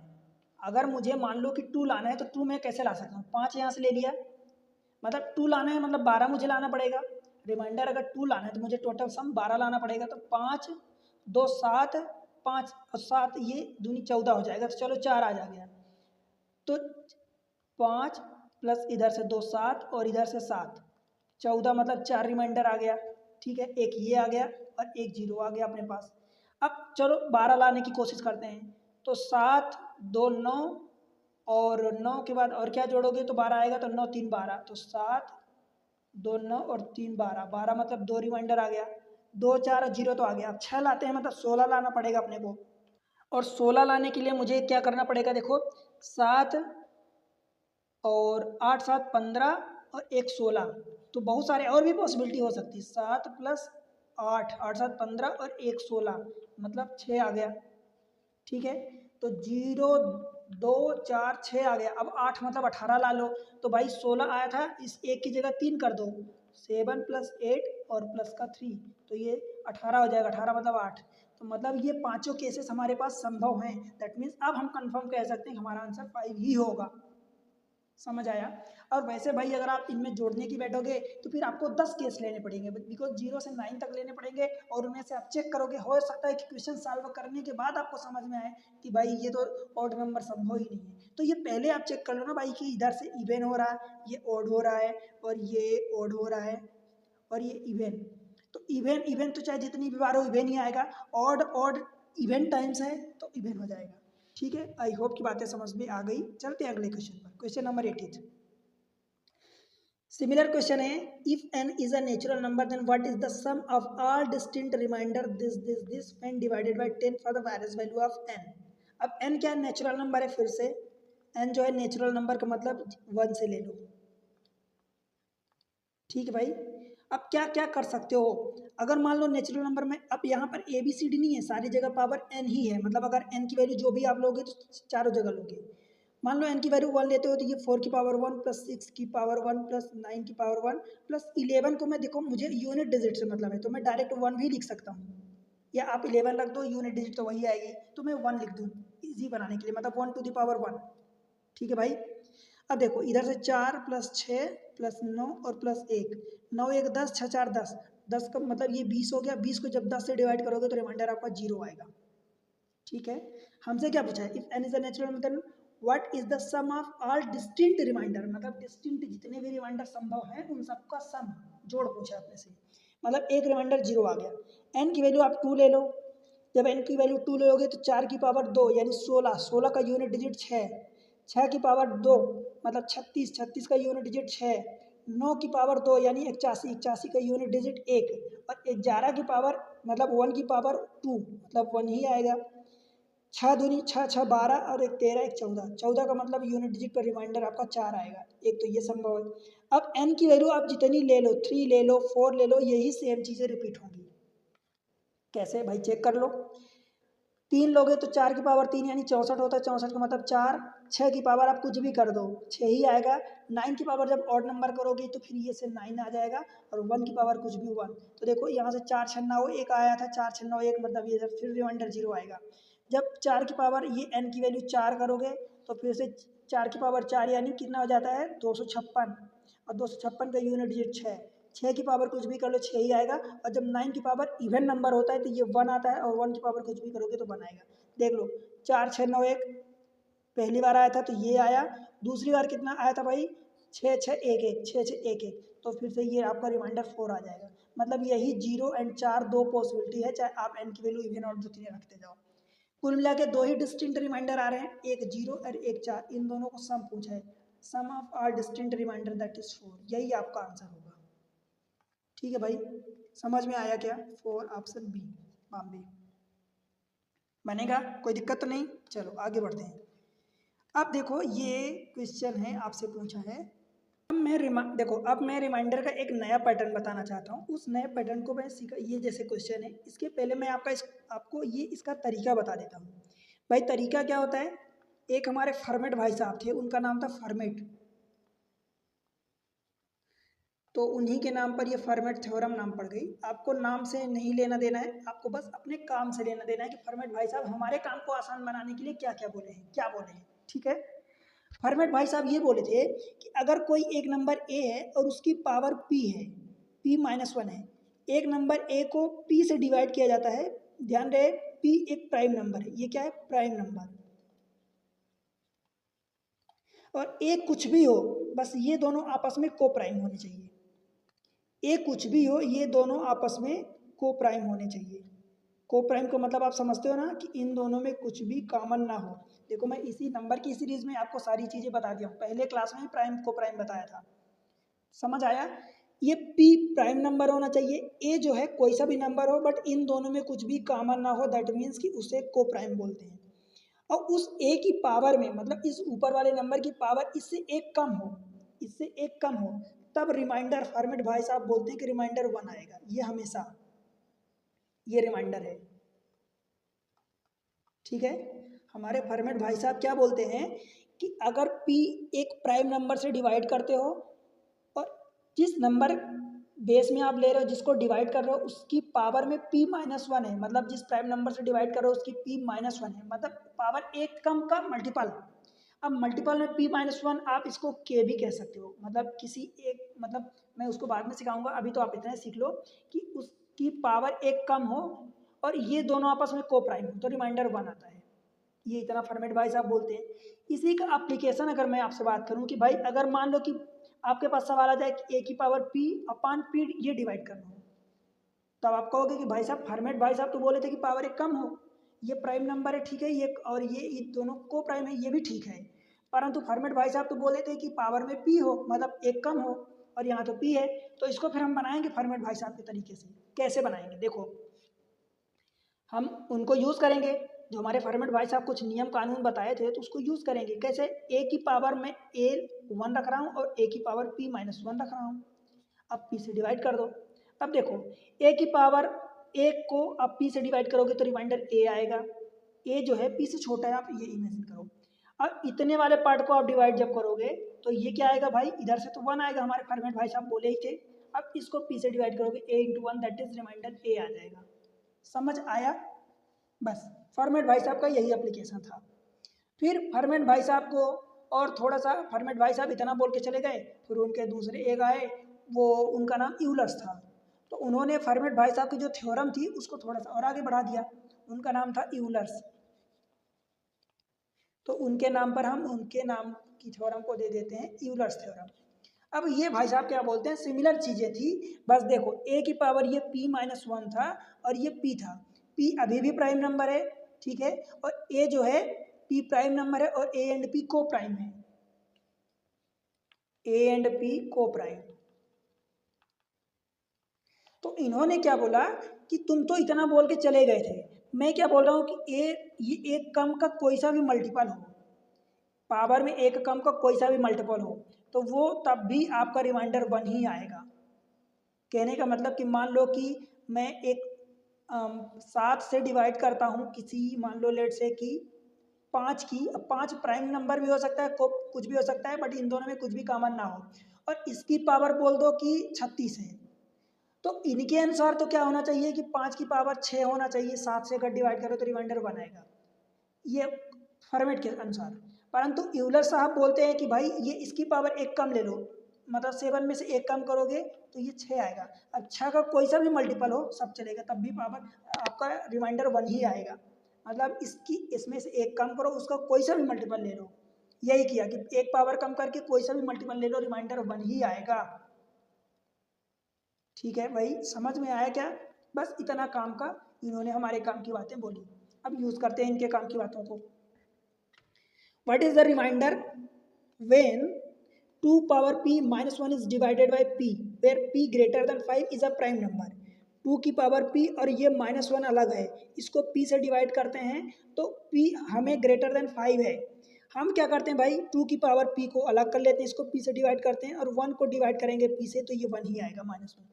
अगर मुझे मान लो कि 2 लाना है तो 2 मैं कैसे ला सकता हूँ? 5 यहाँ से ले लिया, मतलब 2 लाना है मतलब 12 मुझे लाना पड़ेगा। रिमाइंडर अगर 2 लाना है तो मुझे टोटल सम 12 लाना पड़ेगा, तो 5 2 7, 5 और 7 ये दूनी 14 हो जाएगा, तो चलो 4 आ जा गया। तो 5 प्लस इधर से 2 7 और इधर से 7, 14 मतलब 4 रिमाइंडर आ गया। ठीक है, एक ये आ गया और एक 0 आ गया अपने पास। अब चलो 12 लाने की कोशिश करते हैं। तो 7 2 9 और 9 के बाद और क्या जोड़ोगे तो 12 आएगा, तो 9 3 12, तो 7 2 9 और 3 12, 12 मतलब 2 रिमाइंडर आ गया, 2 4 और 0 तो आ गया। अब 6 लाते हैं मतलब 16 लाना पड़ेगा अपने को। और 16 लाने के लिए मुझे क्या करना पड़ेगा, देखो 7 और 8 7 15 और एक 16, तो बहुत सारे और भी पॉसिबिलिटी हो सकती है। 7 प्लस 8, 8 7 15 और एक 16 मतलब 6 आ गया। ठीक है, तो 0 2 4 6 आ गया। अब 8 मतलब 18 ला लो, तो भाई 16 आया था, इस एक की जगह 3 कर दो, 7 प्लस 8 और प्लस का 3, तो ये 18 हो जाएगा। 18 मतलब 8, तो मतलब ये पांचों केसेस हमारे पास संभव हैं। दैट मीन्स अब हम कंफर्म कह सकते हैं हमारा आंसर 5 ही होगा। समझ आया। और वैसे भाई अगर आप इनमें जोड़ने की बैठोगे तो फिर आपको 10 केस लेने पड़ेंगे, बिकॉज 0 से 9 तक लेने पड़ेंगे, और उनमें से आप चेक करोगे, हो सकता है कि क्वेश्चन सॉल्व करने के बाद आपको समझ में आए कि भाई ये तो ऑड नंबर संभव ही नहीं है। तो ये पहले आप चेक कर लो ना भाई कि इधर से इवन हो रहा है, ये ऑड हो रहा है, और ये ऑड हो रहा है, और ये इवन। तो इवन इवन तो चाहे जितनी भी बार हो इवन ही आएगा, ऑड ऑड इवन टाइम्स है तो इवन हो जाएगा। ठीक है, आई होप की बातें समझ में आ गई। चलते हैं अगले क्वेश्चन पर, क्वेश्चन नंबर 18। सिमिलर क्वेश्चन है, if n is a natural number then what is the sum of all distinct remainder this when divided by 10 for the various value of n। अब n क्या natural number है, फिर से n जो है natural number का मतलब 1 से ले लो। ठीक है भाई, अब क्या क्या कर सकते हो, अगर मान लो नेचुरल नंबर में, अब यहाँ पर ए बी सी डी नहीं है, सारी जगह पावर n ही है, मतलब अगर n की वैल्यू जो भी आप लोगे तो चारों जगह लोगे। मान लो n की वैल्यू 1 लेते हो तो ये 4 की पावर 1 प्लस 6 की पावर 1 प्लस 9 की पावर 1 प्लस 11 को मैं, देखो मुझे यूनिट डिजिट से मतलब है तो मैं डायरेक्ट 1 भी लिख सकता हूँ, या आप 11 रख दो, यूनिट डिजिट तो वही आएगी, तो मैं 1 लिख दूँ ईजी बनाने के लिए, मतलब 1 टू द पावर 1। ठीक है भाई, अब देखो इधर से 4 प्लस 6 प्लस 9 और प्लस 1, 9 1 10, 6 4 10, 10 का मतलब ये 20 हो गया। 20 को जब 10 से डिवाइड करोगे तो रिमाइंडर आपका 0 आएगा। ठीक है, हमसे क्या पूछा है, if n is a natural number what is the sum of all distinct remainder, मतलब डिस्टिंक्ट जितने भी रिमाइंडर संभव हैं उन सबका सम जोड़ पूछा अपने से, मतलब एक रिमाइंडर 0 आ गया। n की वैल्यू आप 2 ले लो, जब n की वैल्यू 2 लोगे तो 4 की पावर 2 यानी 16, 16 का यूनिट डिजिट 6, 6 की पावर 2 मतलब 36, 36 का यूनिट डिजिट 6, 9 की पावर 2 यानी 81, 81 का यूनिट डिजिट 1, और 11 की पावर मतलब 1 की पावर 2 मतलब 1 ही आएगा। 6 दूनी 6, 6 12 और एक 13, एक 14, 14 का मतलब यूनिट डिजिट पर रिमाइंडर आपका 4 आएगा। एक तो ये संभव है। अब n की वैल्यू आप जितनी ले लो, 3 ले लो, 4 ले लो, यही सेम चीज़ें रिपीट होंगी। कैसे भाई, चेक कर लो, 3 लोगे तो 4 की पावर 3 यानी 64 होता है, 64 का मतलब 4, 6 की पावर आप कुछ भी कर दो 6 ही आएगा। 9 की पावर जब ऑड नंबर करोगे तो फिर ये से 9 आ जाएगा, और 1 की पावर कुछ भी 1, तो देखो यहाँ से 4 6 9 1 आया था, 4 6 9 1 मतलब ये फिर रिमाइंडर 0 आएगा। जब 4 की पावर ये n की वैल्यू 4 करोगे तो फिर से 4 की पावर 4 यानी कितना हो जाता है 256, और 256 का यूनिट डिजिट 6, 6 की पावर कुछ भी कर लो 6 ही आएगा। और जब 9 की पावर इवन नंबर होता है तो ये 1 आता है, और 1 की पावर कुछ भी करोगे तो 1 आएगा। देख लो 4 6 9 1 पहली बार आया था तो ये आया, दूसरी बार कितना आया था भाई 6 6 1 1, 6 6 1 1, तो फिर से ये आपका रिमाइंडर 4 आ जाएगा। मतलब यही 0 एंड 4 दो पॉसिबिलिटी है, चाहे आप n की वैल्यू इवन और जितनी रखते जाओ। कुल मिला के दो ही डिस्टिंक्ट रिमाइंडर आ रहे हैं, एक 0 और एक 4, इन दोनों को सम पूछा है, sum of our distinct remainder that is 4, यही आपका आंसर होगा। ठीक है भाई, समझ में आया क्या, 4 ऑप्शन बी बॉम्बे बनेगा, कोई दिक्कत तो नहीं। चलो आगे बढ़ते हैं। अब देखो ये क्वेश्चन है आपसे पूछा है, देखो अब मैं रिमाइंडर का एक नया पैटर्न बताना चाहता हूँ, उस नए पैटर्न को मैं सीखा, ये जैसे क्वेश्चन है इसके पहले मैं आपको ये इसका तरीका बता देता हूँ। भाई तरीका क्या होता है, एक हमारे फॉर्मेट भाई साहब थे, उनका नाम था फॉर्मेट, तो उन्हीं के नाम पर ये फॉर्मेट थ्योरम नाम पड़ गई। आपको नाम से नहीं लेना देना है, आपको बस अपने काम से लेना देना है कि फॉर्मेट भाई साहब हमारे काम को आसान बनाने के लिए क्या क्या बोले हैं, क्या बोले हैं। ठीक है, फॉर्मेट भाई साहब ये बोले थे कि अगर कोई एक नंबर ए है और उसकी पावर पी है, पी माइनस 1 है, एक नंबर ए को पी से डिवाइड किया जाता है, ध्यान रहे पी एक प्राइम नंबर है, ये क्या है प्राइम नंबर, और ए कुछ भी हो, बस ये दोनों आपस में को प्राइम होने चाहिए। ए कुछ भी हो, ये दोनों आपस में को प्राइम होने चाहिए। को प्राइम का मतलब आप समझते हो ना कि इन दोनों में कुछ भी कॉमन ना हो। देखो मैं इसी नंबर की सीरीज में आपको सारी चीज़ें बता दिया हूँ, पहले क्लास में ही प्राइम को प्राइम बताया था, समझ आया। ये पी प्राइम नंबर होना चाहिए, ए जो है कोई सा भी नंबर हो बट इन दोनों में कुछ भी कॉमन ना हो, दैट मीन्स कि उसे को प्राइम बोलते हैं। और उस ए की पावर में, मतलब इस ऊपर वाले नंबर की पावर इससे एक कम हो, इससे एक कम हो, तब रिमाइंडर फॉर्मेट भाई साहब बोलते हैं कि रिमाइंडर 1 आएगा। ये हमेशा ये रिमाइंडर है, ठीक है। हमारे फॉर्मेट भाई साहब क्या बोलते हैं कि अगर पी एक प्राइम नंबर से डिवाइड करते हो और जिस नंबर बेस में आप ले रहे हो, जिसको डिवाइड कर रहे हो, उसकी पावर में p-1 है, मतलब जिस प्राइम नंबर से डिवाइड कर रहे हो उसकी p-1 है, मतलब पावर एक कम का मल्टीपल। अब मल्टीपल में p-1 आप इसको k भी कह सकते हो, मतलब किसी एक, मतलब मैं उसको बाद में सिखाऊंगा, अभी तो आप इतना सीख लो कि उसकी पावर एक कम हो और ये दोनों आपस में को प्राइम हो तो रिमाइंडर 1 आता है। ये इतना फॉर्मेट भाई साहब बोलते हैं। इसी का एप्लीकेशन अगर मैं आपसे बात करूं कि भाई अगर मान लो कि आपके पास सवाल आ जाए कि ए की पावर पी अपान पी ये डिवाइड करना हो, तब आप कहोगे कि भाई साहब फॉर्मेट भाई साहब तो बोले थे कि पावर एक कम हो, ये प्राइम नंबर है ठीक है, ये और ये दोनों को प्राइम है, ये भी ठीक है, परंतु फॉर्मेट भाई साहब तो बोले थे कि पावर में पी हो, मतलब एक कम हो, और यहाँ तो पी है। तो इसको फिर हम बनाएंगे फॉर्मेट भाई साहब के तरीके से। कैसे बनाएंगे, देखो हम उनको यूज़ करेंगे, जो हमारे फॉर्मेट भाई साहब कुछ नियम कानून बताए थे तो उसको यूज़ करेंगे। कैसे, ए की पावर में ए 1 रख रहा हूँ और ए की पावर p-1 रख रहा हूँ, अब p से डिवाइड कर दो। अब देखो ए की पावर एक को अब p से डिवाइड करोगे तो रिमाइंडर a आएगा, a जो है p से छोटा है, आप ये इमेजिन करो। अब इतने वाले पार्ट को आप डिवाइड जब करोगे तो ये क्या आएगा भाई, इधर से तो 1 आएगा, हमारे फॉर्मेट भाई साहब बोले ही थे। अब इसको p से डिवाइड करोगे a into 1 that is remainder a आ जाएगा। समझ आया, बस फॉर्मेट भाई साहब का यही एप्लीकेशन था। फिर फॉर्मेट भाई साहब को और थोड़ा सा, फॉर्मेट भाई साहब इतना बोल के चले गए, फिर उनके दूसरे एक आए, वो उनका नाम यूलर्स था, तो उन्होंने फॉर्मेट भाई साहब की जो थ्योरम थी उसको थोड़ा सा और आगे बढ़ा दिया, उनका नाम था यूलर्स, तो उनके नाम पर हम उनके नाम की थ्योरम को दे देते हैं यूलर्स थ्योरम। अब ये भाई साहब क्या बोलते हैं, सिमिलर चीज़ें थी, बस देखो ए की पावर ये p-1 था और ये p था, p अभी भी प्राइम नंबर है, ठीक है, और a जो है p प्राइम नंबर है और a एंड p को प्राइम है, a एंड p को प्राइम। तो इन्होंने क्या बोला कि तुम तो इतना बोल के चले गए थे, मैं क्या बोल रहा हूँ कि ये एक कम का कोई सा भी मल्टीपल हो, पावर में एक कम का कोई सा भी मल्टीपल हो तो वो तब भी आपका रिमाइंडर 1 ही आएगा। कहने का मतलब कि मान लो कि मैं एक 7 से डिवाइड करता हूँ किसी, मान लो लेट से कि 5 की, अब 5 प्राइम नंबर भी हो सकता है, कुछ भी हो सकता है, बट इन दोनों में कुछ भी कॉमन ना हो, और इसकी पावर बोल दो कि 36 है, तो इनके अनुसार तो क्या होना चाहिए कि 5 की पावर 6 होना चाहिए, 7 से अगर डिवाइड करो तो रिमाइंडर 1 आएगा, ये फॉर्मेट के अनुसार। परंतु यूलर साहब बोलते हैं कि भाई ये इसकी पावर एक कम ले लो, मतलब 7 में से एक कम करोगे तो ये 6 आएगा। अब 6 का कोई सा भी मल्टीपल हो सब चलेगा, तब भी पावर आपका रिमाइंडर 1 ही आएगा, मतलब इसकी इसमें से एक कम करो, उसका कोई सा भी मल्टीपल ले लो, यही किया कि एक पावर कम करके कोई सा भी मल्टीपल ले लो, रिमाइंडर 1 ही आएगा। ठीक है भाई, समझ में आया क्या, बस इतना काम का इन्होंने हमारे काम की बातें बोली। अब यूज़ करते हैं इनके काम की बातों को। What is the remainder when 2 power p-1 is divided by p, where p greater than 5 is a prime number? 2 की पावर p और ये -1 अलग है, इसको p से डिवाइड करते हैं तो p हमें ग्रेटर देन 5 है, हम क्या करते हैं भाई 2 की पावर p को अलग कर लेते हैं, इसको p से डिवाइड करते हैं और 1 को डिवाइड करेंगे p से तो ये 1 ही आएगा -1।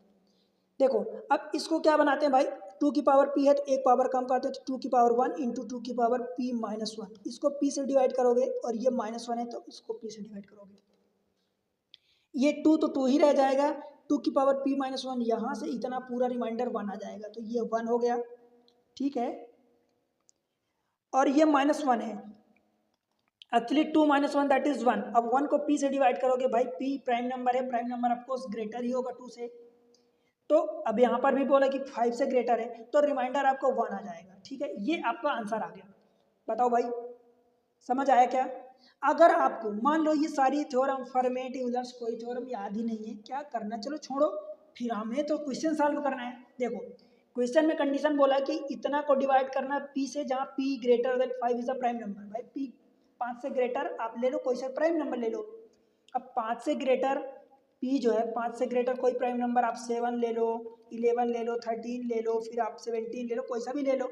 देखो अब इसको क्या बनाते हैं भाई, 2 की पावर p है तो एक पावर कम करते हैं तो 2 की पावर 1 इंटू 2 की पावर p-1, इसको p से डिवाइड करोगे और ये -1 है तो इसको p से डिवाइड करोगे, ये 2 तो 2 ही रह जाएगा, 2 की पावर p-1 यहाँ से इतना पूरा रिमाइंडर 1 आ जाएगा, तो ये 1 हो गया, ठीक है, और ये -1 है, एक्चुअली 2 - 1 दैट इज 1। अब 1 को p से डिवाइड करोगे भाई, p प्राइम नंबर है, प्राइम नंबर ऑफकोर्स ग्रेटर ही होगा 2 से, तो अब यहाँ पर भी बोला कि 5 से ग्रेटर है तो रिमाइंडर आपको 1 आ जाएगा, ठीक है, ये आपका आंसर आ गया। बताओ भाई समझ आया क्या, अगर आपको मान लो ये सारी थ्योरम फर्मेट यूलर्स कोई थ्योरम याद ही नहीं है, क्या करना, चलो छोड़ो, फिर हमें तो क्वेश्चन सॉल्व करना है। देखो क्वेश्चन में कंडीशन बोला कि इतना को डिवाइड करना p से जहाँ p greater than 5 is a prime number. भाई p 5 से ग्रेटर आप ले लो, कोई सा प्राइम नंबर ले लो। अब 5 से ग्रेटर p जो है 5 से ग्रेटर कोई प्राइम नंबर आप 7 ले लो, 11 ले लो, 13 ले लो, फिर आप 17 ले लो, कोई सा भी ले लो।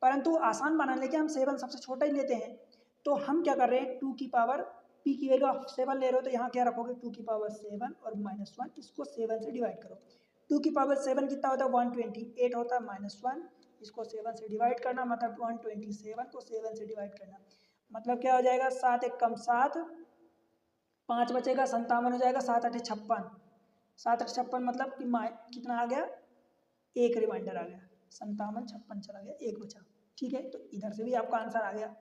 परंतु आसान बनाने के हम 7 सबसे छोटा ही लेते हैं। तो हम क्या कर रहे हैं, 2 की पावर p की वैल्यू आप 7 ले रहे हो तो यहाँ क्या रखोगे, 2 की पावर 7 और -1, इसको 7 से डिवाइड करो। 2 की पावर 7 कितना होता है, 128 होता है, -1 इसको 7 से डिवाइड करना, मतलब 127 को 7 से डिवाइड करना, मतलब क्या हो जाएगा, 7 एक कम 7, 5 बचेगा, 57 हो जाएगा, 7 8 56, 7 8 56 मतलब कि कितना आ गया, एक रिमाइंडर आ गया, 57 56 चला गया, एक बचा। ठीक है, तो इधर से भी आपका आंसर आ गया।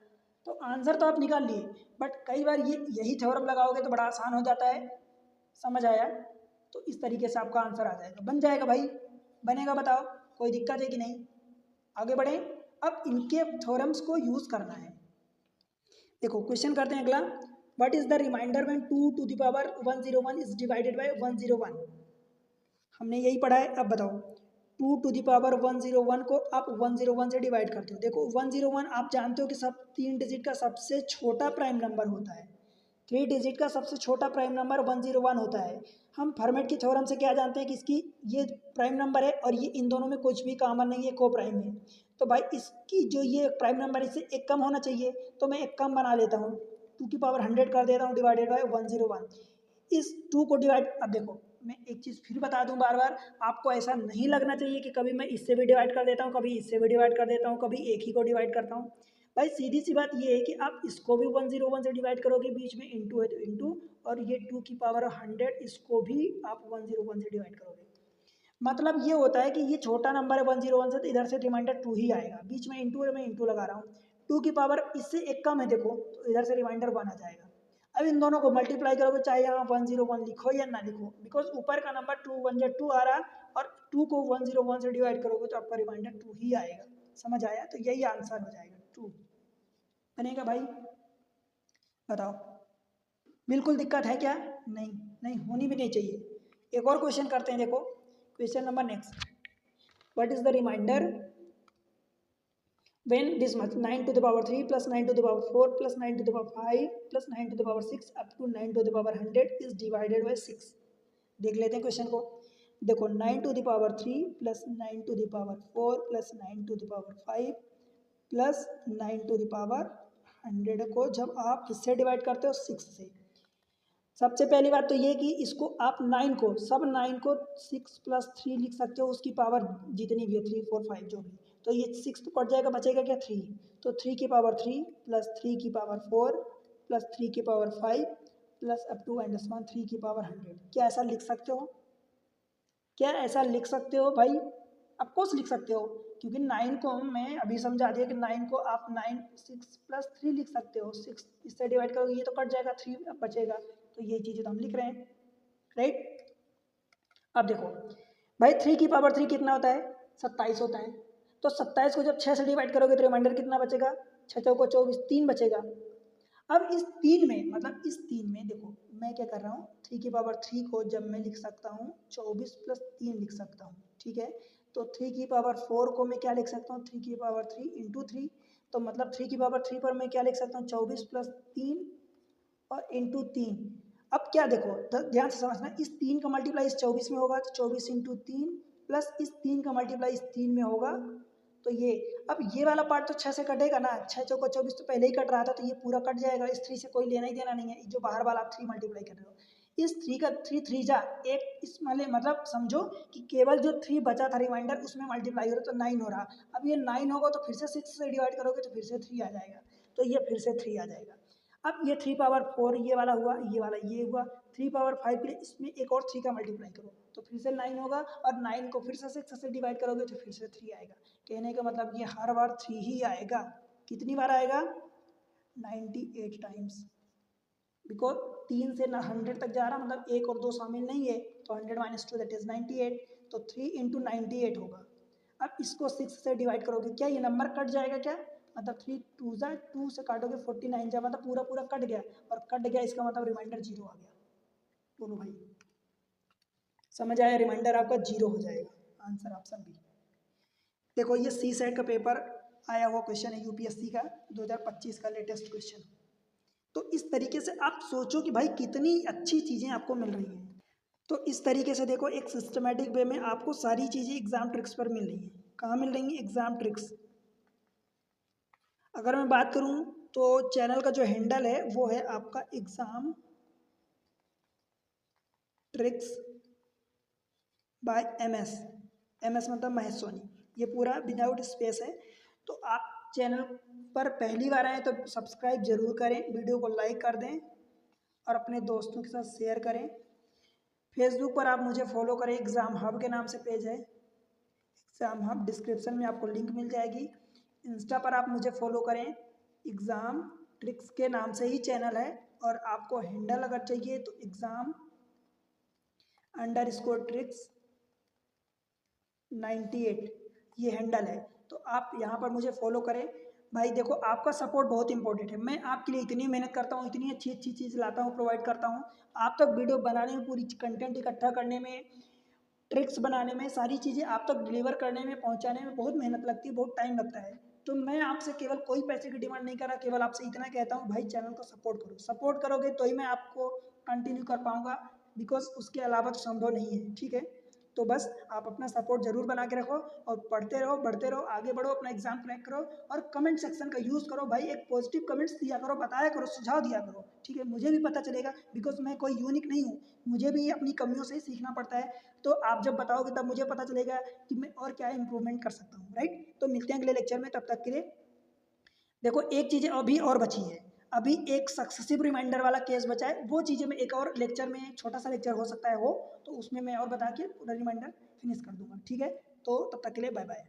तो आंसर तो आप निकाल लिए, बट कई बार ये यही थ्योरम लगाओगे तो बड़ा आसान हो जाता है, समझ आया। तो इस तरीके से आपका आंसर आ जाएगा, बन जाएगा भाई, बनेगा, बताओ कोई दिक्कत है कि नहीं। आगे बढ़ें, अब इनके थ्योरम्स को यूज करना है। देखो क्वेश्चन करते हैं अगला, what is the remainder when 2 to the power 101 is divided by 101। हमने यही पढ़ा है, अब बताओ 2 टू द पावर 101 को आप 101 से डिवाइड करते हो। देखो 101 आप जानते हो कि सब 3 डिजिट का सबसे छोटा प्राइम नंबर होता है, 3 डिजिट का सबसे छोटा प्राइम नंबर 101 होता है। हम फर्मेट की थ्योरम से क्या जानते हैं कि इसकी ये प्राइम नंबर है और ये इन दोनों में कुछ भी कॉमन नहीं है, को प्राइम है। तो भाई इसकी जो ये प्राइम नंबर है इससे एक कम होना चाहिए, तो मैं एक कम बना लेता हूँ, 2 की पावर 100 कर देता हूँ डिवाइडेड बाय 101। इस 2 को डिवाइड, अब देखो मैं एक चीज़ फिर बता दूं बार बार, आपको ऐसा नहीं लगना चाहिए कि कभी मैं इससे भी डिवाइड कर देता हूँ, कभी इससे भी डिवाइड कर देता हूँ, कभी एक ही को डिवाइड करता हूँ। भाई सीधी सी बात ये है कि आप इसको भी 101 से डिवाइड करोगे, बीच में इंटू है तो इंटू, और ये 2 की पावर 100 इसको भी आप 101 से डिवाइड करोगे। मतलब ये होता है कि ये छोटा नंबर है 101 से, तो इधर से रिमाइंडर 2 ही आएगा, बीच में इंटू है, मैं इंटू लगा रहा हूँ, 2 की पावर इससे एक कम है देखो, तो इधर से रिमाइंडर 1 आ जाएगा। अब इन दोनों को मल्टीप्लाई करोगे, चाहे यहाँ 101 लिखो या ना लिखो, बिकॉज ऊपर का नंबर 2 1 2 आ रहा है, और 2 को 101 से डिवाइड करोगे तो आपका रिमाइंडर 2 ही आएगा। समझ आया, तो यही आंसर हो जाएगा 2 बनेगा। भाई बताओ, बिल्कुल दिक्कत है क्या, नहीं, नहीं होनी भी नहीं चाहिए। एक और क्वेश्चन करते हैं, देखो question number next, what is the remainder when this much 9 to the power 3 plus 9 to the power 4 plus 9 to the power 5 plus 9 to the power 6 up to 9 to the power 100 is divided by 6। देख लेते हैं question को। देखो 9 to the power 3 plus 9 to the power 4 plus 9 to the power 5 plus 9 to the power 100 को जब आप किससे divide करते हो, 6 से। सबसे पहली बात तो ये कि इसको आप 9 को, सब 9 को 6 प्लस 3 लिख सकते हो, उसकी पावर जितनी भी है 3 4 5 जो भी, तो ये 6 तो कट जाएगा, बचेगा क्या 3, तो 3 की पावर 3 प्लस 3 की पावर 4 प्लस 3 की पावर 5 प्लस अप टू -1 3 की पावर 100। क्या ऐसा लिख सकते हो, क्या ऐसा लिख सकते हो भाई, ऑफकोर्स लिख सकते हो, क्योंकि 9 को मैं अभी समझा दिया कि 9 को आप 9 6 प्लस 3 लिख सकते हो, 6 इससे डिवाइड करोगे ये तो कट जाएगा, 3 अब बचेगा, तो ये चीज़ें तो हम लिख रहे हैं, राइट। अब देखो भाई 3 की पावर 3 कितना होता है, 27 होता है, तो 27 को जब 6 से डिवाइड करोगे तो रिमाइंडर कितना बचेगा, 6 को 24, 3 बचेगा। अब इस 3 में, मतलब इस 3 में देखो मैं क्या कर रहा हूँ, 3 की पावर 3 को जब मैं लिख सकता हूँ 24 प्लस 3 लिख सकता हूँ, ठीक है। तो 3 की पावर 4 को मैं क्या लिख सकता हूँ, 3 की पावर 3 इंटू 3, तो मतलब 3 की पावर 3 पर मैं क्या लिख सकता हूँ, 24 प्लस 3 और इंटू 3। अब क्या देखो ध्यान से समझना, इस 3 का मल्टीप्लाई इस 24 में होगा, तो 24 इंटू 3 प्लस इस 3 का मल्टीप्लाई इस 3 में होगा, तो ये, अब ये वाला पार्ट तो 6 से कटेगा ना, 6 चौको 24 तो पहले ही कट रहा था, तो ये पूरा कट जाएगा, इस 3 से कोई लेना ही देना नहीं है, जो बाहर वाला आप 3 मल्टीप्लाई कर रहे हो, इस 3 का 3 3 जा एक, इस वाले मतलब समझो कि केवल जो 3 बचा था रिमाइंडर उसमें मल्टीप्लाई हो रहा, तो 9 हो रहा। अब ये 9 होगा तो फिर से 6 से डिवाइड करोगे तो फिर से 3 आ जाएगा, तो ये फिर से 3 आ जाएगा। अब ये 3 पावर 4 ये वाला हुआ, ये वाला ये हुआ, 3 पावर 5 के लिए इसमें एक और 3 का मल्टीप्लाई करो तो फिर से 9 होगा, और 9 को फिर से 6 से डिवाइड करोगे तो फिर से 3 आएगा। कहने का मतलब ये हर बार 3 ही आएगा। कितनी बार आएगा, 98 टाइम्स, बिकॉज 3 से 100 तक जा रहा, मतलब 1 और 2 शामिल नहीं है, तो 100 माइनस 2 दैट इज 98, तो 3 इंटू 98 होगा। अब इसको 6 से डिवाइड करोगे, क्या ये नंबर कट जाएगा क्या, मतलब 3 से काटोगे 49 जा, मतलब पूरा पूरा कट गया, और कट गया इसका मतलब रिमाइंडर 0 आ गया। बोलो भाई, समझ आया? रिमाइंडर आपका 0 हो जाएगा। Answer option b. देखो ये सी सेट का पेपर आया हुआ क्वेश्चन है, यूपीएससी का 2025 का लेटेस्ट क्वेश्चन। तो इस तरीके से आप सोचो कि भाई कितनी अच्छी चीज़ें आपको मिल रही हैं। तो इस तरीके से देखो, एक सिस्टमेटिक वे में आपको सारी चीज़ें एग्जाम ट्रिक्स पर मिल रही हैं। कहाँ मिल रही हैं? Exam tricks. अगर मैं बात करूं तो चैनल का जो हैंडल है वो है आपका exam tricks bye MS. MS मतलब महेश सोनी, ये पूरा विदाउट स्पेस है। तो आप चैनल पर पहली बार आए तो सब्सक्राइब जरूर करें, वीडियो को लाइक कर दें और अपने दोस्तों के साथ शेयर करें। फेसबुक पर आप मुझे फॉलो करें, एग्ज़ाम हब के नाम से पेज है, एग्ज़ाम हब, डिस्क्रिप्शन में आपको लिंक मिल जाएगी। इंस्टा पर आप मुझे फॉलो करें, एग्ज़ाम ट्रिक्स के नाम से ही चैनल है। और आपको हैंडल अगर चाहिए तो एग्ज़ाम_ट्रिक्स 98 ये हैंडल है। तो आप यहाँ पर मुझे फॉलो करें। भाई देखो, आपका सपोर्ट बहुत इंपॉर्टेंट है। मैं आपके लिए इतनी मेहनत करता हूँ, इतनी अच्छी अच्छी चीज़ लाता हूँ, प्रोवाइड करता हूँ। आप तक वीडियो बनाने में, पूरी कंटेंट इकट्ठा करने में, ट्रिक्स बनाने में, सारी चीज़ें आप तक डिलीवर करने में, पहुँचाने में बहुत मेहनत लगती है, बहुत टाइम लगता है। तो मैं आपसे केवल कोई पैसे की डिमांड नहीं कर रहा, केवल आपसे इतना कहता हूँ, भाई चैनल को सपोर्ट करो। सपोर्ट करोगे तो ही मैं आपको कंटिन्यू कर पाऊँगा, बिकॉज उसके अलावा तो संभव नहीं है। ठीक है, तो बस आप अपना सपोर्ट जरूर बना के रखो और पढ़ते रहो, बढ़ते रहो, आगे बढ़ो, अपना एग्जाम क्रैक करो। और कमेंट सेक्शन का यूज़ करो भाई, एक पॉजिटिव कमेंट्स दिया करो, बताया करो, सुझाव दिया करो। ठीक है, मुझे भी पता चलेगा, बिकॉज मैं कोई यूनिक नहीं हूँ, मुझे भी अपनी कमियों से ही सीखना पड़ता है। तो आप जब बताओगे तब मुझे पता चलेगा कि मैं और क्या इंप्रूवमेंट कर सकता हूँ। राइट, तो मिलते हैं अगले लेक्चर में, तब तक के लिए देखो एक चीज़ अभी और बची है। अभी एक सक्सेसिव रिमाइंडर वाला केस बचा है, वो चीज़ें मैं एक और लेक्चर में, छोटा सा लेक्चर हो सकता है वो, तो उसमें मैं और बता के पूरा रिमाइंडर फिनिश कर दूंगा। ठीक है, तो तब तक के लिए बाय बाय।